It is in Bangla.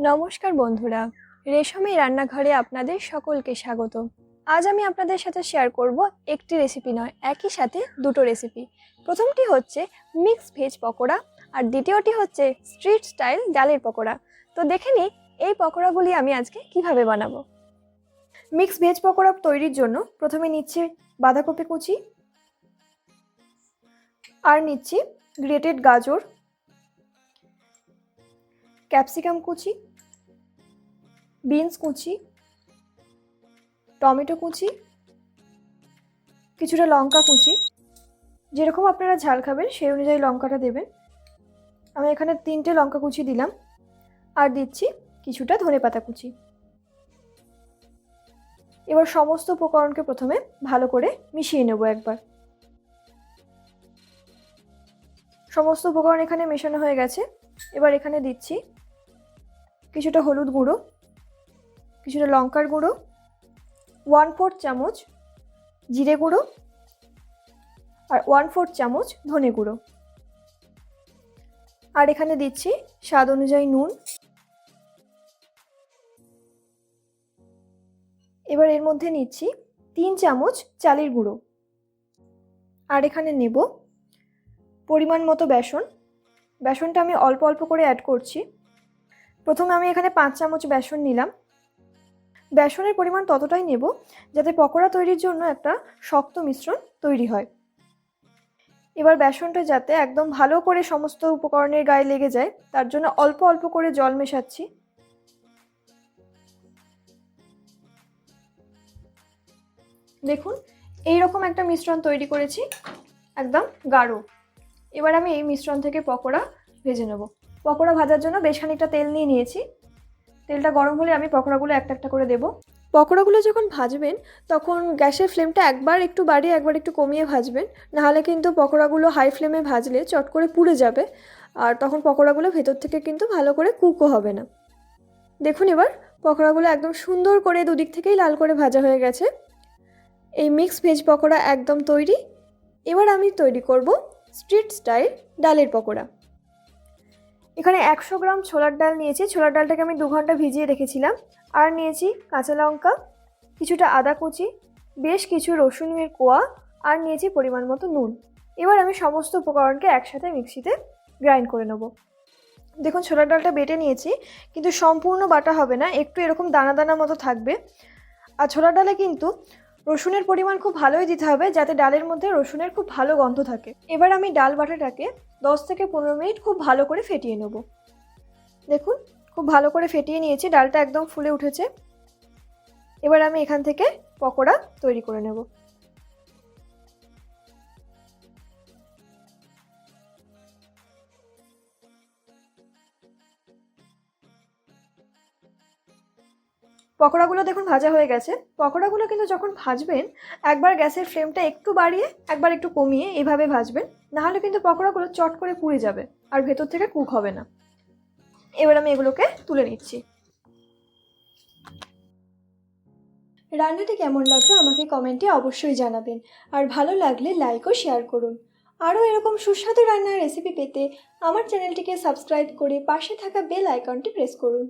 নমস্কার বন্ধুরা, রেশমী রান্নাঘরে আপনাদের সকলকে স্বাগত। আজ আমি আপনাদের সাথে শেয়ার করব একটি রেসিপি নয়, একই সাথে দুটো রেসিপি। প্রথমটি হচ্ছে মিক্স ভেজ পকোড়া আর দ্বিতীয়টি হচ্ছে স্ট্রিট স্টাইল ডালের পকোড়া। তো দেখে নিই এই পকোড়াগুলি আমি আজকে কিভাবে বানাবো। মিক্স ভেজ পকোড়া তৈরির জন্য প্রথমে নিচ্ছি বাঁধাকপি কুচি, আর নিচ্ছি গ্রেটেড গাজর, ক্যাপসিকাম কুচি, বিনস কুচি, টমেটো কুচি, কিছুটা লঙ্কা কুচি। যেরকম আপনারা ঝাল খাবেন সেই অনুযায়ী লঙ্কাটা দেবেন। আমি এখানে 3টে লঙ্কা কুচি দিলাম, আর দিচ্ছি কিছুটা ধনেপাতা কুচি। এবার সমস্ত উপকরণকে প্রথমে ভালো করে মিশিয়ে নেব একবার। সমস্ত উপকরণ এখানে মেশানো হয়ে গেছে। এবার এখানে দিচ্ছি কিছুটা হলুদ গুঁড়ো, কিছুটা লঙ্কার গুঁড়ো, 1/4 চামচ জিরে গুঁড়ো, আর 1/4 চামচ ধনে গুঁড়ো, আর এখানে দিচ্ছি স্বাদ অনুযায়ী নুন। এবার এর মধ্যে নিচ্ছি 3 চামচ চালের গুঁড়ো, আর এখানে নেব পরিমাণ মতো বেসন। বেসনটা আমি অল্প অল্প করে অ্যাড করছি। প্রথমে আমি এখানে 5 চামচ বেসন নিলাম। বেসনের পরিমাণ ততটাই নেব যাতে পকোড়া তৈরির জন্য একটা শক্ত মিশ্রণ তৈরি হয়। এবার বেসনটা যাতে একদম ভালো করে সমস্ত উপকরণের গায়ে লেগে যায় তার জন্য অল্প অল্প করে জল মেশাচ্ছি। দেখুন এইরকম একটা মিশ্রণ তৈরি করেছি, একদম গাঢ়। এবার আমি এই মিশ্রণ থেকে পকোড়া ভেজে নেব। পকোড়া ভাজার জন্য বেশ খানিকটা তেল নিয়ে নিয়েছি। তেলটা গরম হলে আমি পকোড়াগুলো একটা একটা করে দেব। পকোড়াগুলো যখন ভাজবেন তখন গ্যাসের ফ্লেমটা একবার একটু বাড়িয়ে একবার একটু কমিয়ে ভাজবেন, নাহলে কিন্তু পকোড়াগুলো হাই ফ্লেমে ভাজলে চট করে পুড়ে যাবে, আর তখন পকোড়াগুলো ভেতর থেকে কিন্তু ভালো করে কুকও হবে না। দেখুন এবার পকোড়াগুলো একদম সুন্দর করে দুদিক থেকেই লাল করে ভাজা হয়ে গেছে। এই মিক্স ভেজ পকোড়া একদম তৈরি। এবার আমি তৈরি করব স্ট্রিট স্টাইল ডালের পকোড়া। এখানে 100 গ্রাম ছোলার ডাল নিয়েছি। ছোলার ডালটাকে আমি 2 ঘন্টা ভিজিয়ে রেখেছিলাম। আর নিয়েছি কাঁচা লঙ্কা, কিছুটা আদা কুচি, বেশ কিছু রসুনের কোয়া, আর নিয়েছি পরিমাণ মতো নুন। এবার আমি সমস্ত উপকরণকে একসাথে মিক্সিতে গ্রাইন্ড করে নেব। দেখুন ছোলার ডালটা বেটে নিয়েছি, কিন্তু সম্পূর্ণ বাটা হবে না, একটু এরকম দানা দানা মতো থাকবে। আর ছোলার ডালে কিন্তু রসুনের পরিমাণ খুব ভালোই দিতে হবে যাতে ডালের মধ্যে রসুনের খুব ভালো গন্ধ থাকে। এবার আমি ডাল বাটাটাকে 10 থেকে 15 মিনিট খুব ভালো করে ফেটিয়ে নেব। দেখুন খুব ভালো করে ফেটিয়ে নিয়েছি, ডালটা একদম ফুলে উঠেছে। এবার আমি এখান থেকে পকোড়া তৈরি করে নেব। পকোড়াগুলো দেখুন ভাজা হয়ে গেছে। পকোড়াগুলো কিন্তু যখন ভাজবেন একবার গ্যাসের ফ্লেমটা একটু বাড়িয়ে একবার একটু কমিয়ে এভাবে ভাজবেন, নাহলে কিন্তু পকোড়াগুলো চট করে পুড়ে যাবে আর ভেতর থেকে কুক হবে না। এবার আমি এগুলোকে তুলে নিচ্ছি। রান্নাটি কেমন লাগলো আমাকে কমেন্টে অবশ্যই জানাবেন, আর ভালো লাগলে লাইক ও শেয়ার করুন। আরও এরকম সুস্বাদু রান্নার রেসিপি পেতে আমার চ্যানেলটিকে সাবস্ক্রাইব করে পাশে থাকা বেল আইকনটি প্রেস করুন।